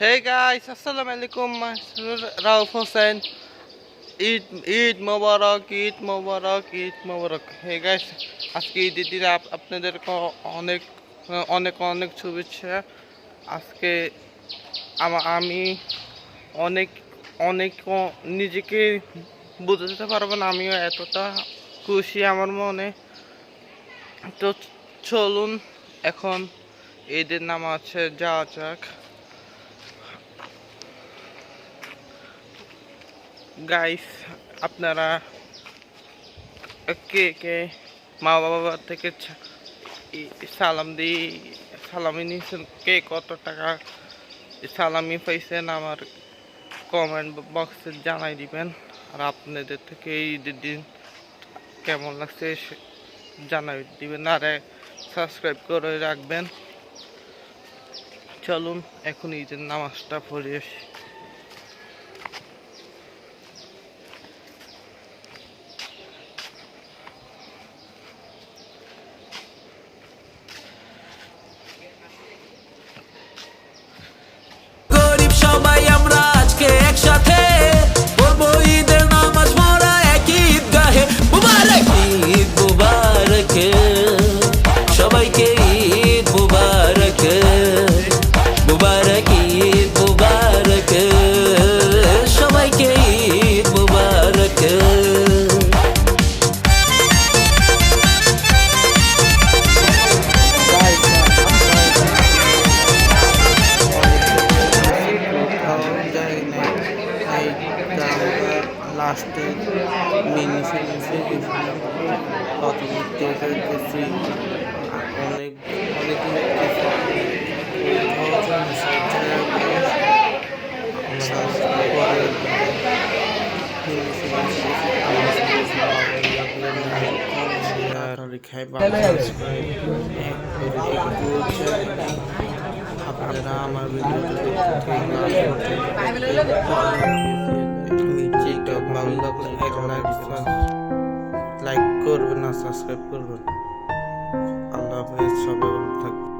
Hey guys, assalamu alaikum. Rauf Hussain. Eid Mubarak, Eid Mubarak, Eid Mubarak. Hey guys, আজকে ঈদের দিনে আপনাদের অনেক অনেক অনেক শুভেচ্ছা। আজকে আমি অনেক অনেক নিজেকে বুঝতে পারবো না, আমিও এতটা খুশি আমার মনে। তো চলুন এখন ঈদের নামাজে যাওয়া যাক। গাইস, আপনারা কে কে মা বাবা থেকে সালামি নিয়েছেন, কে কত টাকা সালামি পাইছেন আমার কমেন্ট বক্সে জানাই দিবেন। আর আপনাদের থেকে ঈদের দিন কেমন লাগছে জানাই দিবেন, আর সাবস্ক্রাইব করে রাখবেন। চলুন এখন ঈদের নামাজটা পড়ে আসি। সবাই আমরা আজকে একসাথে পড়বো ঈদের নামাজ, মোরা একই ঈদগাহে। মুবারক ঈদ মুবারক, সবাইকে ঈদ মুবারক, মুবারক ঈদ মুবারক, সবাইকে ঈদ মুবারক। লাস্টে মিনি সিরিজে গেছিলাম, প্রথম দেখেছি অনেক আপনারা আমার ভিডিওটা ভালো লাগলে লাইক করবেন, না সাবস্ক্রাইব করবেন। আল্লাহ হাফেজ, সবাই ভালো থাকবেন।